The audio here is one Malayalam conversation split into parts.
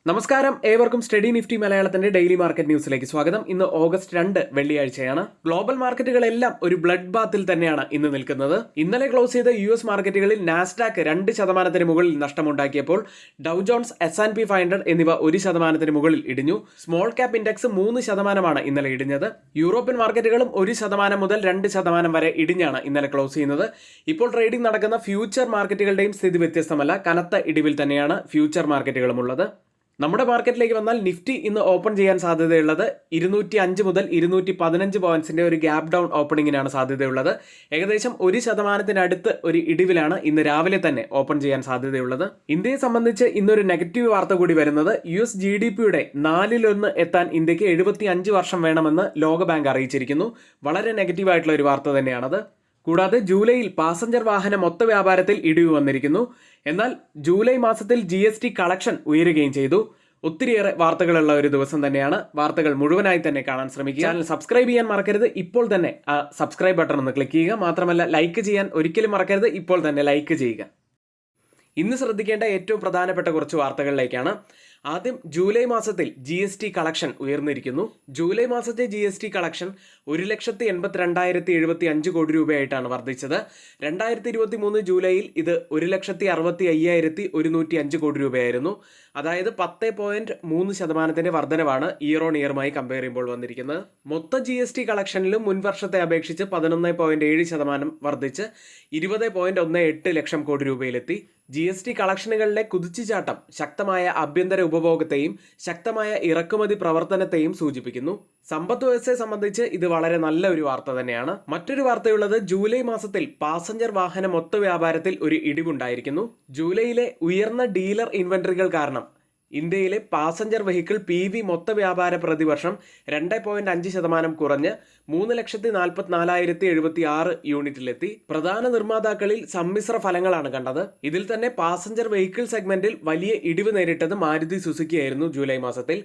നമസ്കാരം, ഏവർക്കും സ്റ്റഡി നിഫ്റ്റി മലയാളത്തിന്റെ ഡെയിലി മാർക്കറ്റ് ന്യൂസിലേക്ക് സ്വാഗതം. ഇന്ന് ഓഗസ്റ്റ് 2 വെള്ളിയാഴ്ചയാണ്. ഗ്ലോബൽ മാർക്കറ്റുകളെല്ലാം ഒരു ബ്ലഡ് ബാത്തിൽ തന്നെയാണ് ഇന്ന് നിൽക്കുന്നത്. ഇന്നലെ ക്ലോസ് ചെയ്ത US മാർക്കറ്റുകളിൽ നാസ്ഡാക്ക് 2% മുകളിൽ നഷ്ടമുണ്ടാക്കിയപ്പോൾ ഡൗ ജോൺസ്, S&P 500 എന്നിവ 1% മുകളിൽ ഇടിഞ്ഞു. സ്മോൾ ക്യാപ് ഇൻഡെക്സ് 3% ഇന്നലെ ഇടിഞ്ഞത്. യൂറോപ്യൻ മാർക്കറ്റുകളും 1% മുതൽ 2% വരെ ഇടിഞ്ഞാണ് ഇന്നലെ ക്ലോസ് ചെയ്യുന്നത്. ഇപ്പോൾ ട്രേഡിംഗ് നടക്കുന്ന ഫ്യൂച്ചർ മാർക്കറ്റുകളുടെയും സ്ഥിതി വ്യത്യസ്തമല്ല. കനത്ത ഇടിവിൽ തന്നെയാണ് ഫ്യൂച്ചർ മാർക്കറ്റുകളും ഉള്ളത്. നമ്മുടെ മാർക്കറ്റിലേക്ക് വന്നാൽ നിഫ്റ്റി ഇന്ന് ഓപ്പൺ ചെയ്യാൻ സാധ്യതയുള്ളത് 205 മുതൽ 215 പോയിന്റ്സിന്റെ ഒരു ഗ്യാപ് ഡൗൺ ഓപ്പണിങ്ങിനാണ് സാധ്യതയുള്ളത്. ഏകദേശം 1% ഒരു ഇടിവിലാണ് ഇന്ന് രാവിലെ തന്നെ ഓപ്പൺ ചെയ്യാൻ സാധ്യതയുള്ളത്. ഇന്ത്യയെ സംബന്ധിച്ച് ഇന്നൊരു നെഗറ്റീവ് വാർത്ത കൂടി വരുന്നത് US GDPയുടെ 4/1 എത്താൻ ഇന്ത്യക്ക് 75 വർഷം വേണമെന്ന് ലോകബാങ്ക് അറിയിച്ചിരിക്കുന്നു. വളരെ നെഗറ്റീവായിട്ടുള്ള ഒരു വാർത്ത തന്നെയാണത്. കൂടാതെ ജൂലൈയിൽ പാസഞ്ചർ വാഹന മൊത്ത വ്യാപാരത്തിൽ ഇടിവ് വന്നിരിക്കുന്നു. എന്നാൽ ജൂലൈ മാസത്തിൽ GST കളക്ഷൻ ഉയരുകയും ചെയ്തു. ഒത്തിരിയേറെ വാർത്തകളുള്ള ഒരു ദിവസം തന്നെയാണ്. വാർത്തകൾ മുഴുവനായി തന്നെ കാണാൻ ശ്രമിക്കുക. ചാനൽ സബ്സ്ക്രൈബ് ചെയ്യാൻ മറക്കരുത്. ഇപ്പോൾ തന്നെ ആ സബ്സ്ക്രൈബ് ബട്ടൺ ഒന്ന് ക്ലിക്ക് ചെയ്യുക. മാത്രമല്ല ലൈക്ക് ചെയ്യാൻ ഒരിക്കലും മറക്കരുത്. ഇപ്പോൾ തന്നെ ലൈക്ക് ചെയ്യുക. ഇന്ന് ശ്രദ്ധിക്കേണ്ട ഏറ്റവും പ്രധാനപ്പെട്ട കുറച്ച് വാർത്തകളിലേക്കാണ്. ആദ്യം ജൂലൈ മാസത്തിൽ GST കളക്ഷൻ ഉയർന്നിരിക്കുന്നു. ജൂലൈ മാസത്തെ GST കളക്ഷൻ 1,82,075 കോടി രൂപയായിട്ടാണ് വർദ്ധിച്ചത്. 2023 ജൂലൈയിൽ ഇത് 1,65,105 കോടി രൂപയായിരുന്നു. അതായത് 10.3% വർധനവാണ് ഇയർ ഓൺ ഇയറുമായി കമ്പയർ ചെയ്യുമ്പോൾ വന്നിരിക്കുന്നത്. മൊത്ത GST കളക്ഷനിലും മുൻവർഷത്തെ അപേക്ഷിച്ച് 11.7% വർദ്ധിച്ച് 20.18 ലക്ഷം കോടി രൂപയിലെത്തി. GST കളക്ഷനുകളിലെ കുതിച്ചുചാട്ടം ശക്തമായ ആഭ്യന്തര ഉപഭോഗത്തെയും ശക്തമായ ഇറക്കുമതി പ്രവർത്തനത്തെയും സൂചിപ്പിക്കുന്നു. സമ്പദ് വ്യവസ്ഥയെ സംബന്ധിച്ച് ഇത് വളരെ നല്ല ഒരു വാർത്ത തന്നെയാണ്. മറ്റൊരു വാർത്തയുള്ളത് ജൂലൈ മാസത്തിൽ പാസഞ്ചർ വാഹന മൊത്ത വ്യാപാരത്തിൽ ഒരു ഇടിവുണ്ടായിരിക്കുന്നു. ജൂലൈയിലെ ഉയർന്ന ഡീലർ ഇൻവെന്ററികൾ കാരണം ഇന്ത്യയിലെ പാസഞ്ചർ വെഹിക്കിൾ PV മൊത്ത വ്യാപാര പ്രതിവർഷം 2.5% കുറഞ്ഞ് 3,44,076 യൂണിറ്റിലെത്തി. പ്രധാന നിർമ്മാതാക്കളിൽ സമ്മിശ്ര ഫലങ്ങളാണ് കണ്ടത്. ഇതിൽ തന്നെ പാസഞ്ചർ വെഹിക്കിൾ സെഗ്മെന്റിൽ വലിയ ഇടിവ് നേരിട്ടത് മാരുതി സുസുക്കി ആയിരുന്നു. ജൂലൈ മാസത്തിൽ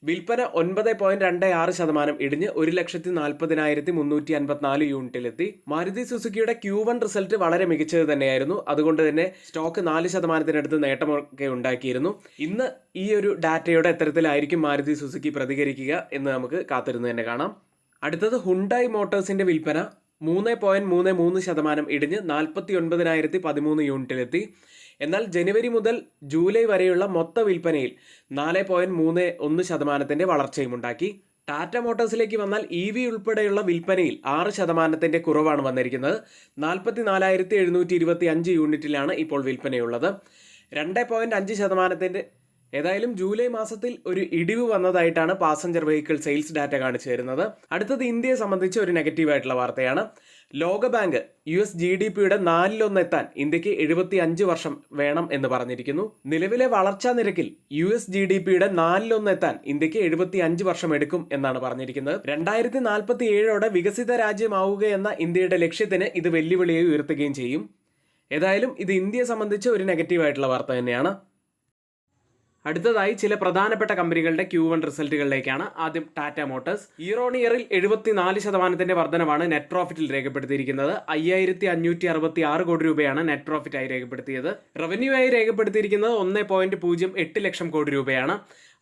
വിൽപ്പന 9.26% ഇടിഞ്ഞ് 1,40,354 യൂണിറ്റിലെത്തി. മാരുതി സുസുക്കിയുടെ Q1 റിസൾട്ട് വളരെ മികച്ചത് തന്നെയായിരുന്നു. അതുകൊണ്ട് തന്നെ സ്റ്റോക്ക് 4%-അടുത്ത് നേട്ടമൊക്കെ ഉണ്ടാക്കിയിരുന്നു. ഇന്ന് ഈ ഒരു ഡാറ്റയുടെ എത്തരത്തിലായിരിക്കും മാരുതി സുസുക്കി പ്രതികരിക്കുക എന്ന് നമുക്ക് കാത്തിരുന്ന് തന്നെ കാണാം. അടുത്തത് ഹുണ്ടായി മോട്ടോഴ്സിന്റെ വിൽപ്പന 3.33% ഇടിഞ്ഞ് 49,013 യൂണിറ്റിലെത്തി. എന്നാൽ ജനുവരി മുതൽ ജൂലൈ വരെയുള്ള മൊത്ത വിൽപ്പനയിൽ 4.31% വളർച്ചയും ഉണ്ടാക്കി. ടാറ്റ മോട്ടോഴ്സിലേക്ക് വന്നാൽ EV ഉൾപ്പെടെയുള്ള വിൽപ്പനയിൽ 6% കുറവാണ് വന്നിരിക്കുന്നത്. 44,725 യൂണിറ്റിലാണ് ഇപ്പോൾ വിൽപ്പനയുള്ളത്. 2.5% ഏതായാലും ജൂലൈ മാസത്തിൽ ഒരു ഇടിവ് വന്നതായിട്ടാണ് പാസഞ്ചർ വെഹിക്കിൾ സെയിൽസ് ഡാറ്റ കാണിച്ചു തരുന്നത്. അടുത്തത് ഇന്ത്യയെ സംബന്ധിച്ച് ഒരു നെഗറ്റീവായിട്ടുള്ള വാർത്തയാണ്. ലോകബാങ്ക് US GDPയുടെ 4/1 എത്താൻ ഇന്ത്യക്ക് 75 വർഷം വേണം എന്ന് പറഞ്ഞിരിക്കുന്നു. നിലവിലെ വളർച്ചാ നിരക്കിൽ US GDPയുടെ 4/1 എത്താൻ ഇന്ത്യക്ക് 75 വർഷം എടുക്കും എന്നാണ് പറഞ്ഞിരിക്കുന്നത്. 2047 വികസിത രാജ്യമാവുകയെന്ന ഇന്ത്യയുടെ ലക്ഷ്യത്തിന് ഇത് വെല്ലുവിളിയെ ഉയർത്തുകയും ചെയ്യും. ഏതായാലും ഇത് ഇന്ത്യയെ സംബന്ധിച്ച് ഒരു നെഗറ്റീവായിട്ടുള്ള വാർത്ത തന്നെയാണ്. അടുത്തതായി ചില പ്രധാനപ്പെട്ട കമ്പനികളുടെ Q1 റിസൾട്ടുകളിലേക്കാണ്. ആദ്യം ടാറ്റ മോട്ടോഴ്സ്. ഇയർ ഓൺ ഇയറിൽ 74% വർധനവാണ് നെറ്റ് പ്രോഫിറ്റിൽ രേഖപ്പെടുത്തിയിരിക്കുന്നത്. 5,566 കോടി രൂപയാണ് നെറ്റ് പ്രോഫിറ്റ് ആയി രേഖപ്പെടുത്തിയത്. റവന്യൂ ആയി രേഖപ്പെടുത്തിയിരിക്കുന്നത് 1.08 ലക്ഷം കോടി രൂപയാണ്.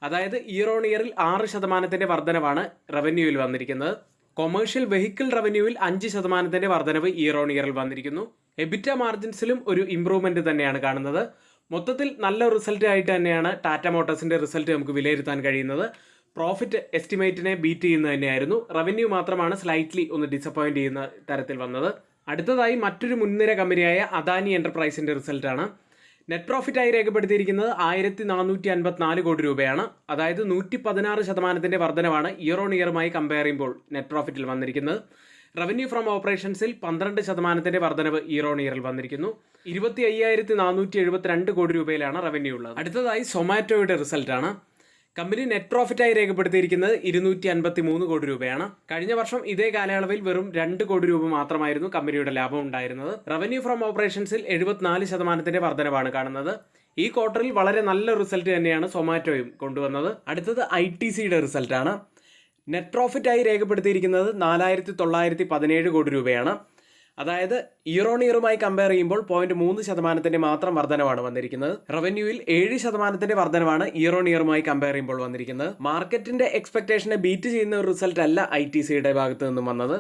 അതായത് ഇയർ ഓൺ ഇയറിൽ 6% വർധനവാണ് റവന്യൂവിൽ വന്നിരിക്കുന്നത്. കൊമേഴ്ഷ്യൽ വെഹിക്കിൾ റവന്യൂവിൽ 5% വർധനവ് ഇയർ ഓൺ ഇയറിൽ വന്നിരിക്കുന്നു. എബിറ്റ മാർജിൻസിലും ഒരു ഇംപ്രൂവ്മെന്റ് തന്നെയാണ് കാണുന്നത്. മൊത്തത്തിൽ നല്ല റിസൾട്ട് ആയിട്ട് തന്നെയാണ് ടാറ്റ മോട്ടോഴ്സിന്റെ റിസൾട്ട് നമുക്ക് വിലയിരുത്താൻ കഴിയുന്നത്. പ്രോഫിറ്റ് എസ്റ്റിമേറ്റിനെ ബീറ്റ് ചെയ്യുന്നത് തന്നെയായിരുന്നു. റവന്യൂ മാത്രമാണ് സ്ലൈറ്റ്ലി ഒന്ന് ഡിസപ്പോയിന്റ് ചെയ്യുന്ന തരത്തിൽ വന്നത്. അടുത്തതായി മറ്റൊരു മുൻനിര കമ്പനിയായ അദാനി എന്റർപ്രൈസിന്റെ റിസൾട്ടാണ്. നെറ്റ് പ്രോഫിറ്റ് ആയി രേഖപ്പെടുത്തിയിരിക്കുന്നത് 1,454 കോടി രൂപയാണ്. അതായത് 116% വർധനവാണ് ഇയർ ഓൺ ഇയറുമായി കമ്പയർ ചെയ്യുമ്പോൾ നെറ്റ് പ്രോഫിറ്റിൽ വന്നിരിക്കുന്നത്. റവന്യൂ ഫ്രം ഓപ്പറേഷൻസിൽ 12% വർധനവ് ഇയർ ഓൺ ഇയറിൽ വന്നിരിക്കുന്നു. 25,472 കോടി രൂപയിലാണ് റവന്യൂ ഉള്ളത്. അടുത്തതായി സൊമാറ്റോയുടെ റിസൾട്ടാണ്. കമ്പനി നെറ്റ് പ്രോഫിറ്റായി രേഖപ്പെടുത്തിയിരിക്കുന്നത് 253 കോടി രൂപയാണ്. കഴിഞ്ഞ വർഷം ഇതേ കാലയളവിൽ വെറും 2 കോടി രൂപ മാത്രമായിരുന്നു കമ്പനിയുടെ ലാഭം ഉണ്ടായിരുന്നത്. റവന്യൂ ഫ്രം ഓപ്പറേഷൻസിൽ 74% വർധനവാണ് കാണുന്നത്. ഈ ക്വാർട്ടറിൽ വളരെ നല്ല റിസൾട്ട് തന്നെയാണ് സൊമാറ്റോയും കൊണ്ടുവന്നത്. അടുത്തത് ITCയുടെ റിസൾട്ടാണ്. നെറ്റ് പ്രോഫിറ്റായി രേഖപ്പെടുത്തിയിരിക്കുന്നത് 4917 കോടി രൂപയാണ്. അതായത് ഇയർ ഓൺ ഇയറുമായി കമ്പയർ ചെയ്യുമ്പോൾ 0.3% മാത്രം വർധനവാണ് വന്നിരിക്കുന്നത്. റവന്യൂവിൽ 7% വർധനവാണ് ഇയർ ഓൺ ഇയറുമായി കമ്പയർ ചെയ്യുമ്പോൾ വന്നിരിക്കുന്നത്. മാർക്കറ്റിന്റെ എക്സ്പെക്ടേഷനെ ബീറ്റ് ചെയ്യുന്ന ഒരു റിസൾട്ട് അല്ല ITCയുടെ ഭാഗത്ത് നിന്നും വന്നത്.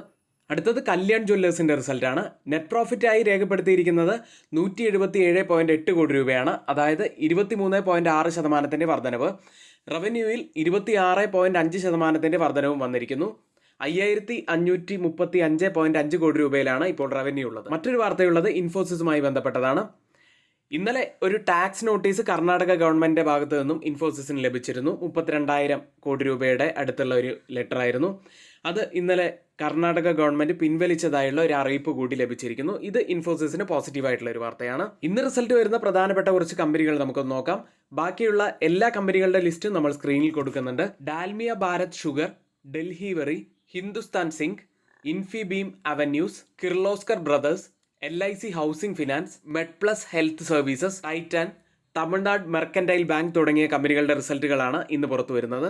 അടുത്തത് കല്യാൺ ജ്വല്ലേഴ്സിന്റെ റിസൾട്ടാണ്. നെറ്റ് പ്രോഫിറ്റായി രേഖപ്പെടുത്തിയിരിക്കുന്നത് 177.8 കോടി രൂപയാണ്. അതായത് 23.6% വർധനവ്. റവന്യൂവിൽ 26.5% വർധനവും വന്നിരിക്കുന്നു. 5535.5 കോടി രൂപയിലാണ് ഇപ്പോൾ റവന്യൂ ഉള്ളത്. മറ്റൊരു വാർത്തയുള്ളത് ഇൻഫോസിസുമായി ബന്ധപ്പെട്ടതാണ്. ഇന്നലെ ഒരു ടാക്സ് നോട്ടീസ് കർണാടക ഗവൺമെന്റിന്റെ ഭാഗത്തു നിന്നും ഇൻഫോസിസിന് ലഭിച്ചിരുന്നു. 32,000 കോടി രൂപയുടെ അടുത്തുള്ള ഒരു ലെറ്റർ ആയിരുന്നു അത്. ഇന്നലെ കർണാടക ഗവൺമെന്റ് പിൻവലിച്ചതായുള്ള ഒരു അറിയിപ്പ് കൂടി ലഭിച്ചിരിക്കുന്നു. ഇത് ഇൻഫോസിസിന് പോസിറ്റീവായിട്ടുള്ള ഒരു വാർത്തയാണ്. ഇന്ന് റിസൾട്ട് വരുന്ന പ്രധാനപ്പെട്ട കുറച്ച് കമ്പനികൾ നമുക്കൊന്ന് നോക്കാം. ബാക്കിയുള്ള എല്ലാ കമ്പനികളുടെ ലിസ്റ്റും നമ്മൾ സ്ക്രീനിൽ കൊടുക്കുന്നുണ്ട്. Dalmia Bharat sugar, Delhivery, Hindustan zinc, Infibeam avenues, Kirloskar brothers, LIC housing finance, MedPlus health services, Titan, Tamilnadu mercantile bank തുടങ്ങിയ കമ്പനികളുടെ റിസൾട്ടുകളാണ് ഇന്ന് പുറത്തു വരുന്നത്.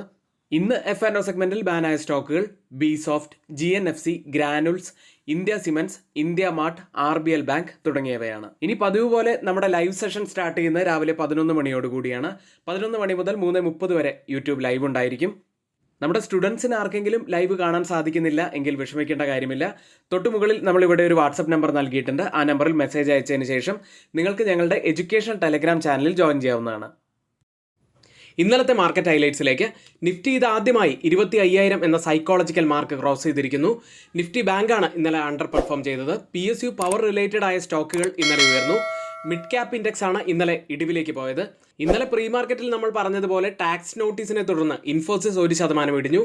ഇന്ന് F&O സെഗ്മെന്റിൽ ബാനായ സ്റ്റോക്കുകൾ B soft, GNFC, granules, India cements, India mart, RBL bank തുടങ്ങിയവയാണ്. ഇനി പതിവ് പോലെ നമ്മുടെ ലൈവ് സെഷൻ സ്റ്റാർട്ട് ചെയ്യുന്നത് രാവിലെ 11 മണിയോടുകൂടിയാണ്. 11 മണി മുതൽ 3:30 വരെ യൂട്യൂബ് ലൈവ് ഉണ്ടായിരിക്കും. നമ്മുടെ സ്റ്റുഡൻസിന് ആർക്കെങ്കിലും ലൈവ് കാണാൻ സാധിക്കുന്നില്ല എങ്കിൽ വിഷമിക്കേണ്ട കാര്യമില്ല. തൊട്ടുമുകളിൽ നമ്മളിവിടെ ഒരു വാട്സപ്പ് നമ്പർ നൽകിയിട്ടുണ്ട്. ആ നമ്പറിൽ മെസ്സേജ് അയച്ചതിന് ശേഷം നിങ്ങൾക്ക് ഞങ്ങളുടെ എഡ്യൂക്കേഷൻ ടെലഗ്രാം ചാനലിൽ ജോയിൻ ചെയ്യാവുന്നതാണ്. ഇന്നലത്തെ മാർക്കറ്റ് ഹൈലൈറ്റ്സിലേക്ക്. നിഫ്റ്റി ഇത് ആദ്യമായി 25,000 എന്ന സൈക്കോളജിക്കൽ മാർക്ക് ക്രോസ് ചെയ്തിരിക്കുന്നു. നിഫ്റ്റി ബാങ്കാണ് ഇന്നലെ അണ്ടർ പെർഫോം ചെയ്തത്. PSU പവർ റിലേറ്റഡ് ആയ സ്റ്റോക്കുകൾ ഇന്നലെ ഉയർന്നു. മിഡ് ക്യാപ്പ് ഇൻഡെക്സ് ആണ് ഇന്നലെ ഇടിവിലേക്ക് പോയത്. ഇന്നലെ പ്രീ മാർക്കറ്റിൽ നമ്മൾ പറഞ്ഞതുപോലെ ടാക്സ് നോട്ടീസിനെ തുടർന്ന് ഇൻഫോസിസ് 1% ഇടിഞ്ഞു.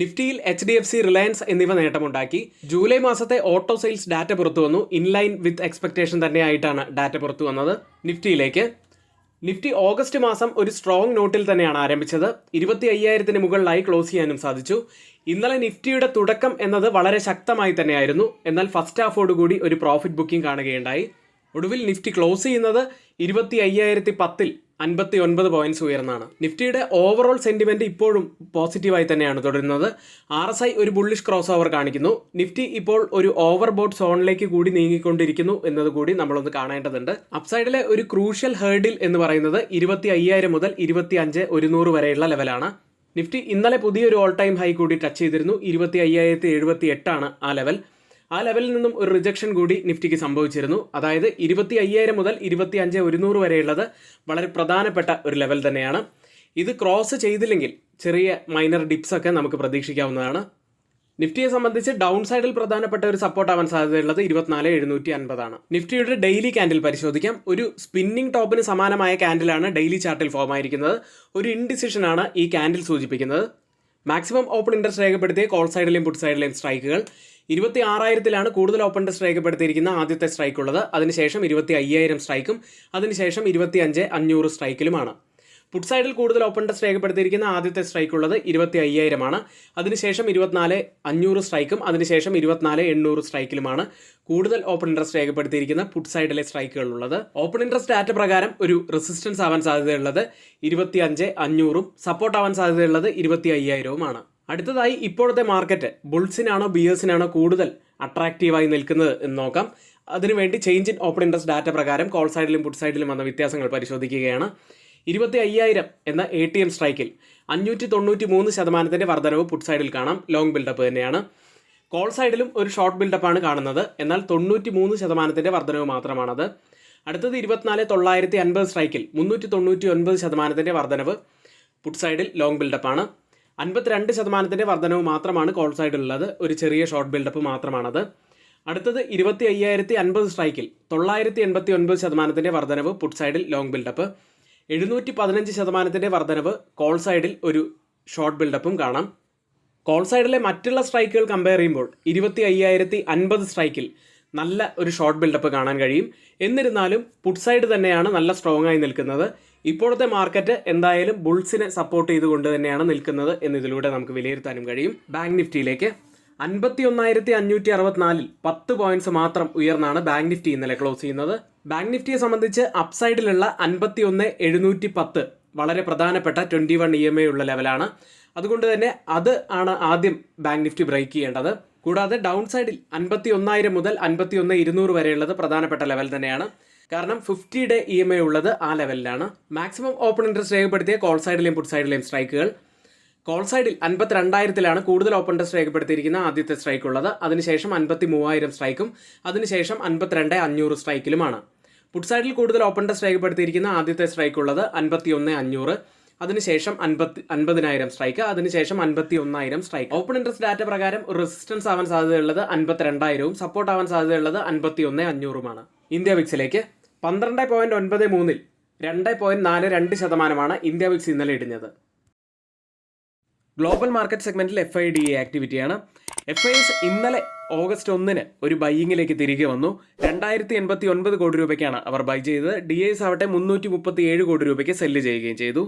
നിഫ്റ്റിയിൽ HDFC, റിലയൻസ് എന്നിവ നേട്ടമുണ്ടാക്കി. ജൂലൈ മാസത്തെ ഓട്ടോ സെയിൽസ് ഡാറ്റ പുറത്തു വന്നു. ഇൻലൈൻ വിത്ത് എക്സ്പെക്ടേഷൻ തന്നെയായിട്ടാണ് ഡാറ്റ പുറത്തു വന്നത്. നിഫ്റ്റി ഓഗസ്റ്റ് മാസം ഒരു സ്ട്രോങ് നോട്ടിൽ തന്നെയാണ് ആരംഭിച്ചത്. 25,000 മുകളിലായി ക്ലോസ് ചെയ്യാനും സാധിച്ചു. ഇന്നലെ നിഫ്റ്റിയുടെ തുടക്കം എന്നത് വളരെ ശക്തമായി തന്നെയായിരുന്നു. എന്നാൽ ഫസ്റ്റ് ഹാഫോടുകൂടി ഒരു പ്രോഫിറ്റ് ബുക്കിംഗ് കാണുകയുണ്ടായി. ഒടുവിൽ നിഫ്റ്റി ക്ലോസ് ചെയ്യുന്നത് 25,010-ൽ 59 പോയിന്റ്സ് ഉയർന്നാണ്. നിഫ്റ്റിയുടെ ഓവറോൾ സെന്റിമെന്റ് ഇപ്പോഴും പോസിറ്റീവായി തന്നെയാണ് തുടരുന്നത്. RSI ഒരു ബുള്ളിഷ് ക്രോസ് ഓവർ കാണിക്കുന്നു. നിഫ്റ്റി ഇപ്പോൾ ഒരു ഓവർബോട്ട് സോണിലേക്ക് കൂടി നീങ്ങിക്കൊണ്ടിരിക്കുന്നു എന്നത് കൂടി നമ്മളൊന്ന് കാണേണ്ടതുണ്ട്. അപ്സൈഡിലെ ഒരു ക്രൂഷ്യൽ ഹേർഡിൽ എന്ന് പറയുന്നത് 25,000 മുതൽ 25,100 വരെയുള്ള ലെവലാണ്. നിഫ്റ്റി ഇന്നലെ പുതിയൊരു ഓൾ ടൈം ഹൈ കൂടി ടച്ച് ചെയ്തിരുന്നു. 25,078 ആ ലെവൽ. ആ ലെവലിൽ നിന്നും ഒരു റിജക്ഷൻ കൂടി നിഫ്റ്റിക്ക് സംഭവിച്ചിരുന്നു. അതായത് 25,000 മുതൽ 25,100 വരെയുള്ളത് വളരെ പ്രധാനപ്പെട്ട ഒരു ലെവൽ തന്നെയാണ്. ഇത് ക്രോസ് ചെയ്തില്ലെങ്കിൽ ചെറിയ മൈനർ ഡിപ്സ് ഒക്കെ നമുക്ക് പ്രതീക്ഷിക്കാവുന്നതാണ്. നിഫ്റ്റിയെ സംബന്ധിച്ച് ഡൗൺ സൈഡിൽ പ്രധാനപ്പെട്ട ഒരു സപ്പോർട്ട് ആവാൻ സാധ്യതയുള്ളത് 24,750 നിഫ്റ്റിയുടെ ഡെയിലി ക്യാൻഡിൽ പരിശോധിക്കാം. ഒരു സ്പിന്നിംഗ് ടോപ്പിന് സമാനമായ ക്യാൻഡിലാണ് ഡെയിലി ചാർട്ടിൽ ഫോം ആയിരിക്കുന്നത്. ഒരു ഇൻഡിസിഷൻ ആണ് ഈ ക്യാൻഡിൽ സൂചിപ്പിക്കുന്നത്. മാക്സിമം ഓപ്പൺ ഇൻട്രസ്റ്റ് രേഖപ്പെടുത്തിയ കോൾ സൈഡിലെയും പുട്ട് സൈഡിലെയും സ്ട്രൈക്കുകൾ 26,000-ലാണ് കൂടുതൽ ഓപ്പൺ ഇൻട്രസ്റ്റ് രേഖപ്പെടുത്തിയിരിക്കുന്ന ആദ്യത്തെ സ്ട്രൈക്ക് ഉള്ളത്. അതിനുശേഷം 25,000 സ്ട്രൈക്കും അതിനുശേഷം 25,500 സ്ട്രൈക്കിലുമാണ്. പുട്ട് സൈഡിൽ കൂടുതൽ ഓപ്പൺ ഇൻട്രസ്റ്റ് രേഖപ്പെടുത്തിയിരിക്കുന്ന ആദ്യത്തെ സ്ട്രൈക്ക് ഉള്ളത് 25,000-ആണ്. അതിനുശേഷം 24,500 സ്ട്രൈക്കും അതിനുശേഷം 24,800 സ്ട്രൈക്കിലുമാണ് കൂടുതൽ ഓപ്പൺ ഇൻട്രസ്റ്റ് രേഖപ്പെടുത്തിയിരിക്കുന്ന പുട്ട് സൈഡിലെ സ്ട്രൈക്കുകളുള്ളത്. ഓപ്പൺ ഇൻട്രസ്റ്റ് ഡാറ്റ പ്രകാരം ഒരു റെസിസ്റ്റൻസ് ആവാൻ സാധ്യതയുള്ളത് 25,500-ഉം സപ്പോർട്ട് ആവാൻ സാധ്യതയുള്ളത് 25,000-ഉമാണ്. അടുത്തതായി ഇപ്പോഴത്തെ മാർക്കറ്റ് ബുൾസിനാണോ ബിയേഴ്സിനാണോ കൂടുതൽ അട്രാക്റ്റീവായി നിൽക്കുന്നത് എന്ന് നോക്കാം. അതിനുവേണ്ടി change in open interest data പ്രകാരം കോൾ സൈഡിലും പുട്ട് സൈഡിലും വന്ന വ്യത്യാസങ്ങൾ പരിശോധിക്കുകയാണ്. 25,000 എന്ന ATM സ്ട്രൈക്കിൽ 593% വർധനവ് പുട്ട് സൈഡിൽ കാണാം. ലോങ് ബിൽഡപ്പ് തന്നെയാണ്. കോൾ സൈഡിലും ഒരു ഷോർട്ട് ബിൽഡപ്പാണ് കാണുന്നത്. എന്നാൽ 93% വർധനവ് മാത്രമാണത്. അടുത്തത് 24,950 സ്ട്രൈക്കിൽ 399% വർധനവ് പുട്ട് സൈഡിൽ ലോങ് ബിൽഡപ്പാണ്. 52% വർധനവ് മാത്രമാണ് കോൾ സൈഡിലുള്ളത്. ഒരു ചെറിയ ഷോർട്ട് ബിൽഡപ്പ് മാത്രമാണത്. അടുത്തത് 25,050 സ്ട്രൈക്കിൽ 989% വർധനവ് പുട്ട് സൈഡിൽ ലോങ് ബിൽഡപ്പ്. 715% വർധനവ് കോൾ സൈഡിൽ ഒരു ഷോർട്ട് ബിൽഡപ്പും കാണാം. കോൾ സൈഡിലെ മറ്റുള്ള സ്ട്രൈക്കുകൾ കമ്പയർ ചെയ്യുമ്പോൾ 25,050 സ്ട്രൈക്കിൽ നല്ല ഒരു ഷോർട്ട് ബിൽഡപ്പ് കാണാൻ കഴിയും. എന്നിരുന്നാലും പുട്ട് സൈഡ് തന്നെയാണ് നല്ല സ്ട്രോങ് ആയി നിൽക്കുന്നത്. ഇപ്പോഴത്തെ മാർക്കറ്റ് എന്തായാലും ബുൾസിനെ സപ്പോർട്ട് ചെയ്തുകൊണ്ട് തന്നെയാണ് നിൽക്കുന്നത് എന്നതിലൂടെ നമുക്ക് വിലയിരുത്താനും കഴിയും. ബാങ്ക് നിഫ്റ്റിയിലേക്ക് 51,564-ൽ 10 പോയിന്റ്സ് മാത്രം ഉയർന്നാണ് ബാങ്ക് നിഫ്റ്റി ഇന്നലെ ക്ലോസ് ചെയ്യുന്നത്. ബാങ്ക് നിഫ്റ്റിയെ സംബന്ധിച്ച് അപ്സൈഡിലുള്ള 51,710 വളരെ പ്രധാനപ്പെട്ട 21 EMA ഉള്ള ലെവലാണ്. അതുകൊണ്ട് തന്നെ അത് ആണ് ആദ്യം ബാങ്ക് നിഫ്റ്റി ബ്രേക്ക് ചെയ്യേണ്ടത്. കൂടാതെ ഡൗൺ സൈഡിൽ 51,000 മുതൽ 51,200 വരെയുള്ളത് പ്രധാനപ്പെട്ട ലെവൽ തന്നെയാണ്. കാരണം 50-day EMA ഉള്ളത് ആ ലെവലിലാണ്. മാക്സിമം ഓപ്പൺ ഇൻട്രസ്റ്റ് രേഖപ്പെടുത്തിയ കോൾ സൈഡിലെയും പുട്ട് സൈഡിലെയും സ്ട്രൈക്കുകൾ. കോൾ സൈഡിൽ 52,000-ലാണ് കൂടുതൽ ഓപ്പൺ ഇൻട്രസ്റ്റ് രേഖപ്പെടുത്തിയിരിക്കുന്ന ആദ്യത്തെ സ്ട്രൈക്ക് ഉള്ളത്. അതിനുശേഷം 53,000 സ്ട്രൈക്കും അതിനുശേഷം 52,500 സ്ട്രൈക്കിലുമാണ്. പുട്ട് സൈഡിൽ കൂടുതൽ ഓപ്പൺ ഇൻട്രസ്റ്റ് രേഖപ്പെടുത്തിയിരിക്കുന്ന ആദ്യത്തെ സ്ട്രൈക്ക് ഉള്ളത് 51,500, അതിനുശേഷം 50,000 സ്ട്രൈക്ക്, അതിനുശേഷം 51,000 സ്ട്രൈക്ക്. ഓപ്പൺ ഇൻട്രസ്റ്റ് ഡാറ്റ പ്രകാരം റെസിസ്റ്റൻസ് ആവാൻ സാധ്യതയുള്ളത് 52,000-ഉം സപ്പോർട്ട് ആവാൻ സാധ്യതയുള്ളത് 51,500-ഉമാണ്. ഇന്ത്യ വിക്സിലേക്ക് 12.93-ൽ 2.42% ഇന്ത്യ വിക്സ് ഇന്നലെ ഇടിഞ്ഞത്. ഗ്ലോബൽ മാർക്കറ്റ് സെഗ്മെന്റിൽ FIDA ആക്ടിവിറ്റിയാണ്. FIS ഇന്നലെ ഓഗസ്റ്റ് 1-ന് ഒരു ബൈയിങ്ങിലേക്ക് തിരികെ വന്നു. 2,089 കോടി രൂപയ്ക്കാണ് അവർ ബൈ ചെയ്തത്. DIs ആവട്ടെ 337 കോടി രൂപയ്ക്ക് സെല്ല് ചെയ്യുകയും ചെയ്തു.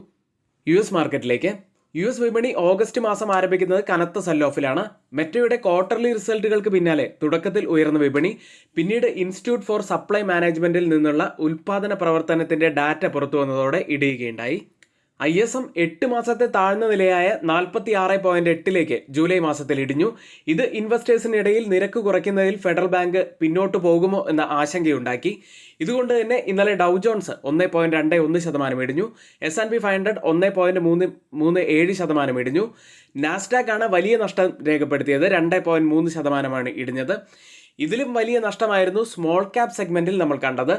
US മാർക്കറ്റിലേക്ക്. US വിപണി ഓഗസ്റ്റ് മാസം ആരംഭിക്കുന്നത് കനത്ത സെൽ ഓഫിലാണ്. മെറ്റയുടെ ക്വാർട്ടർലി റിസൾട്ടുകൾക്ക് പിന്നാലെ തുടക്കത്തിൽ ഉയർന്ന വിപണി പിന്നീട് ഇൻസ്റ്റിറ്റ്യൂട്ട് ഫോർ സപ്ലൈ മാനേജ്മെന്റിൽ നിന്നുള്ള ഉൽപാദന പ്രവർത്തനത്തിന്റെ ഡാറ്റ പുറത്തു വന്നതോടെ ഇടിയുകയുണ്ടായി. ISM 8 മാസത്തെ താഴ്ന്ന നിലയായ 46.8-ലേക്ക് ജൂലൈ മാസത്തിൽ ഇടിഞ്ഞു. ഇത് ഇൻവെസ്റ്റേഴ്സിനിടയിൽ നിരക്ക് കുറയ്ക്കുന്നതിൽ ഫെഡറൽ ബാങ്ക് പിന്നോട്ട് പോകുമോ എന്ന ആശങ്കയുണ്ടാക്കി. ഇതുകൊണ്ട് തന്നെ ഇന്നലെ ഡൗ ജോൺസ് 1.21% ഇടിഞ്ഞു. S&P 500 1.37% ഇടിഞ്ഞു. നാസ്ഡാക്ക് ആണ് വലിയ നഷ്ടം രേഖപ്പെടുത്തിയത്. 2.3% ഇടിഞ്ഞത്. ഇതിലും വലിയ നഷ്ടമായിരുന്നു സ്മോൾ ക്യാപ് സെഗ്മെന്റിൽ നമ്മൾ കണ്ടത്.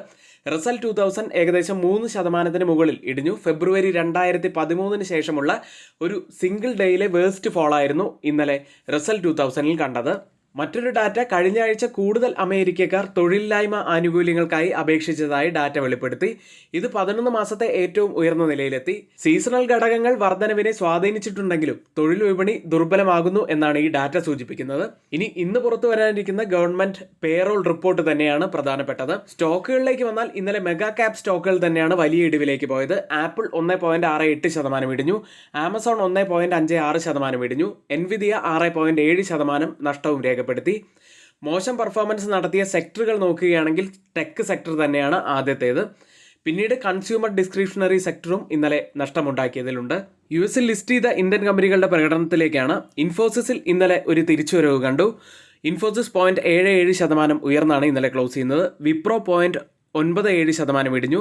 റസൽ 2000 ഏകദേശം 3% മുകളിൽ ഇടിഞ്ഞു. ഫെബ്രുവരി 2013 ശേഷമുള്ള ഒരു സിംഗിൾ ഡേയിലെ വേസ്റ്റ് ഫോളായിരുന്നു ഇന്നലെ റസൽ 2000-ൽ കണ്ടത്. മറ്റൊരു ഡാറ്റ കഴിഞ്ഞ ആഴ്ച കൂടുതൽ അമേരിക്കക്കാർ തൊഴിലില്ലായ്മ ആനുകൂല്യങ്ങൾക്കായി അപേക്ഷിച്ചതായി ഡാറ്റ വെളിപ്പെടുത്തി. ഇത് 11 മാസത്തെ ഏറ്റവും ഉയർന്ന നിലയിലെത്തി. സീസണൽ ഘടകങ്ങൾ വർധനവിനെ സ്വാധീനിച്ചിട്ടുണ്ടെങ്കിലും തൊഴിൽ വിപണി ദുർബലമാകുന്നു എന്നാണ് ഈ ഡാറ്റ സൂചിപ്പിക്കുന്നത്. ഇന്ന് പുറത്തു വരാനിരിക്കുന്ന ഗവൺമെന്റ് പേറോൾ റിപ്പോർട്ട് തന്നെയാണ് പ്രധാനപ്പെട്ടത്. സ്റ്റോക്കുകളിലേക്ക് വന്നാൽ ഇന്നലെ മെഗാ ക്യാപ് സ്റ്റോക്കുകൾ തന്നെയാണ് വലിയ ഇടിവിലേക്ക് പോയത്. ആപ്പിൾ 1.68% ഇടിഞ്ഞു. ആമസോൺ 1.56% ഇടിഞ്ഞു. എൻവിദിയ 6.7% നഷ്ടവും രേഖപ്പെടുത്തി. മോശം പെർഫോമൻസ് നടത്തിയ സെക്ടറുകൾ നോക്കുകയാണെങ്കിൽ ടെക് സെക്ടർ തന്നെയാണ് ആദ്യത്തേത്. പിന്നീട് കൺസ്യൂമർ ഡിസ്ക്രിപ്ഷണറി സെക്ടറും ഇന്നലെ നഷ്ടമുണ്ടാക്കിയതിലുണ്ട്. US ലിസ്റ്റ് ചെയ്ത ഇന്ത്യൻ കമ്പനികളുടെ പ്രകടനത്തിലേക്കാണ്. ഇൻഫോസിസിൽ ഇന്നലെ ഒരു തിരിച്ചുവരവ് കണ്ടു. ഇൻഫോസിസ് 0.77% ഉയർന്നാണ് ഇന്നലെ ക്ലോസ് ചെയ്യുന്നത്. വിപ്രോ 0.97% ഇടിഞ്ഞു.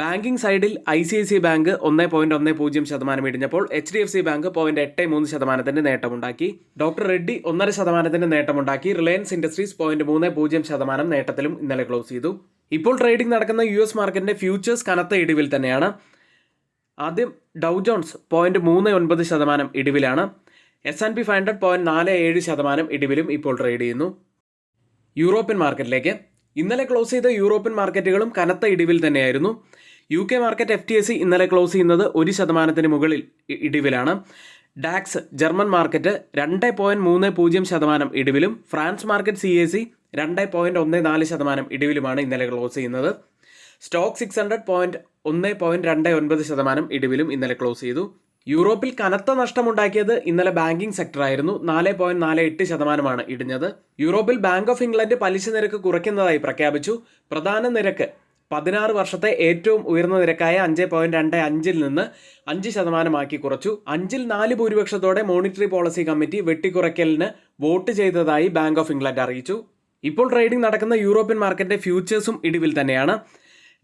ബാങ്കിംഗ് സൈഡിൽ ICICI ബാങ്ക് 1.10% ഇടിഞ്ഞപ്പോൾ HDFC ബാങ്ക് 0.83% നേട്ടമുണ്ടാക്കി. ഡോക്ടർ റെഡ്ഡി 1.5% നേട്ടമുണ്ടാക്കി. റിലയൻസ് ഇൻഡസ്ട്രീസ് 0.30% നേട്ടത്തിലും ഇന്നലെ ക്ലോസ് ചെയ്തു. ഇപ്പോൾ ട്രേഡിംഗ് നടക്കുന്ന US മാർക്കറ്റിന്റെ ഫ്യൂച്ചേഴ്സ് കനത്ത ഇടിവിൽ തന്നെയാണ്. ആദ്യം ഡൗ ജോൺസ് 0.39% ഇടിവിലാണ്. S&P 500 0.47% ഇടിവിലും ഇപ്പോൾ ട്രേഡ് ചെയ്യുന്നു. യൂറോപ്യൻ മാർക്കറ്റിലേക്ക്. ഇന്നലെ ക്ലോസ് ചെയ്ത യൂറോപ്യൻ മാർക്കറ്റുകളും കനത്ത ഇടിവിൽ തന്നെയായിരുന്നു. UK മാർക്കറ്റ് FTSE ഇന്നലെ ക്ലോസ് ചെയ്യുന്നത് 1% മുകളിൽ ഇടിവിലാണ്. ഡാക്സ് ജർമ്മൻ മാർക്കറ്റ് 2.30% ഇടിവിലും ഫ്രാൻസ് മാർക്കറ്റ് CAC 2.14% ഇടിവിലുമാണ് ഇന്നലെ ക്ലോസ് ചെയ്യുന്നത്. സ്റ്റോക്ക് 600 1.29% ഇടിവിലും ഇന്നലെ ക്ലോസ് ചെയ്തു. യൂറോപ്പിൽ കനത്ത നഷ്ടമുണ്ടാക്കിയത് ഇന്നലെ ബാങ്കിംഗ് സെക്ടറായിരുന്നു. 4.48% ഇടിഞ്ഞത്. യൂറോപ്പിൽ ബാങ്ക് ഓഫ് ഇംഗ്ലണ്ട് പലിശ നിരക്ക് കുറയ്ക്കുന്നതായി പ്രഖ്യാപിച്ചു. പ്രധാന നിരക്ക് 16 വർഷത്തെ ഏറ്റവും ഉയർന്ന നിരക്കായ 5.25-ൽ നിന്ന് 5% കുറച്ചു. 4 ഭൂരിപക്ഷത്തോടെ മോണിറ്ററി പോളിസി കമ്മിറ്റി വെട്ടിക്കുറയ്ക്കലിന് വോട്ട് ചെയ്തതായി ബാങ്ക് ഓഫ് ഇംഗ്ലണ്ട് അറിയിച്ചു. ഇപ്പോൾ ട്രേഡിംഗ് നടക്കുന്ന യൂറോപ്യൻ മാർക്കറ്റിന്റെ ഫ്യൂച്ചേഴ്സും ഇടിവിൽ തന്നെയാണ്.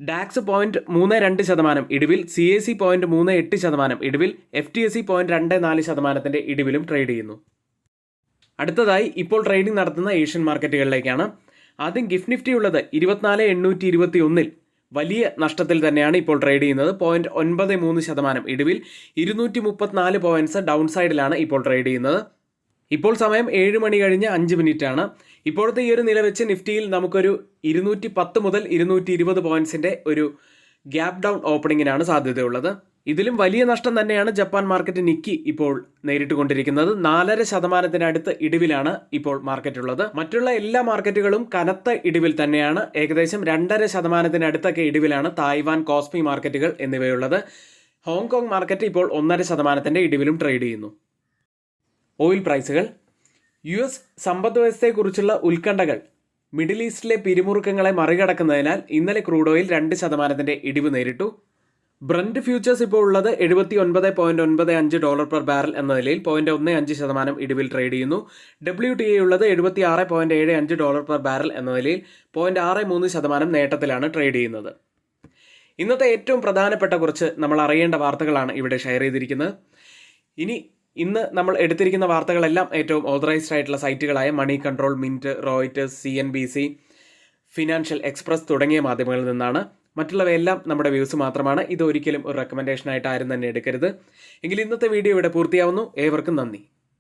ഡാക്സ് 0.32% ഇടിവിൽ, CAC 0.38% ഇടിവിൽ, FTSE 0.24% ഇടിവിലും ട്രേഡ് ചെയ്യുന്നു. അടുത്തതായി ഇപ്പോൾ ട്രേഡിംഗ് നടത്തുന്ന ഏഷ്യൻ മാർക്കറ്റുകളിലേക്കാണ്. ആദ്യം ഗിഫ്റ്റ് നിഫ്റ്റി ഉള്ളത് 24,821-ൽ വലിയ നഷ്ടത്തിൽ തന്നെയാണ് ഇപ്പോൾ ട്രേഡ് ചെയ്യുന്നത്. 0.93% ഇടിവിൽ, 234 പോയിന്റ്സ് ഡൗൺ സൈഡിലാണ് ഇപ്പോൾ ട്രേഡ് ചെയ്യുന്നത്. ഇപ്പോൾ സമയം 7 മണി കഴിഞ്ഞ് 5 മിനിറ്റാണ്. ഇപ്പോഴത്തെ ഈ ഒരു നില വെച്ച് നിഫ്റ്റിയിൽ നമുക്കൊരു 210 മുതൽ 220 പോയിന്റ്സിന്റെ ഒരു ഗ്യാപ് ഡൗൺ ഓപ്പണിങ്ങിനാണ് സാധ്യതയുള്ളത്. ഇതിലും വലിയ നഷ്ടം തന്നെയാണ് ജപ്പാൻ മാർക്കറ്റ് നിക്കി ഇപ്പോൾ നേരിട്ടുകൊണ്ടിരിക്കുന്നത്. 4.5% ഇടിവിലാണ് ഇപ്പോൾ മാർക്കറ്റ് ഉള്ളത്. മറ്റുള്ള എല്ലാ മാർക്കറ്റുകളും കനത്ത ഇടിവിൽ തന്നെയാണ്. ഏകദേശം 2.5% ഇടിവിലാണ് തായ്വാൻ, കോസ്പി മാർക്കറ്റുകൾ എന്നിവയുള്ളത്. ഹോങ്കോങ് മാർക്കറ്റ് ഇപ്പോൾ 1.5% ഇടിവിലും ട്രേഡ് ചെയ്യുന്നു. ഓയിൽ പ്രൈസുകൾ. US സമ്പദ് വ്യവസ്ഥയെക്കുറിച്ചുള്ള ഉത്കണ്ഠകൾ മിഡിൽ ഈസ്റ്റിലെ പിരിമുറുക്കങ്ങളെ മറികടക്കുന്നതിനാൽ ഇന്നലെ ക്രൂഡ് ഓയിൽ 2% ഇടിവ് നേരിട്ടു. ബ്രന്റ് ഫ്യൂച്ചേഴ്സ് ഇപ്പോൾ ഉള്ളത് $79.95 പെർ ബാരൽ എന്ന നിലയിൽ 0.15% ഇടിവിൽ ട്രേഡ് ചെയ്യുന്നു. WTI ഉള്ളത് $76.75 പെർ ബാരൽ എന്ന നിലയിൽ 0.63% നേട്ടത്തിലാണ് ട്രേഡ് ചെയ്യുന്നത്. ഇന്നത്തെ ഏറ്റവും പ്രധാനപ്പെട്ട കുറച്ച് നമ്മൾ അറിയേണ്ട വാർത്തകളാണ് ഇവിടെ ഷെയർ ചെയ്തിരിക്കുന്നത്. ഇന്ന് നമ്മൾ എടുത്തിരിക്കുന്ന വാർത്തകളെല്ലാം ഏറ്റവും ഓതറൈസ്ഡ് ആയിട്ടുള്ള സൈറ്റുകളായ Moneycontrol, Mint, Reuters, CNBC, Financial Express തുടങ്ങിയ മാധ്യമങ്ങളിൽ നിന്നാണ്. മറ്റുള്ളവയെല്ലാം നമ്മുടെ വ്യൂസ് മാത്രമാണ്. ഇത് ഒരിക്കലും ഒരു റെക്കമെൻഡേഷൻ ആയിട്ട് ആരും തന്നെ എടുക്കരുത്. എങ്കിൽ ഇന്നത്തെ വീഡിയോ ഇവിടെ പൂർത്തിയാവുന്നു. ഏവർക്കും നന്ദി.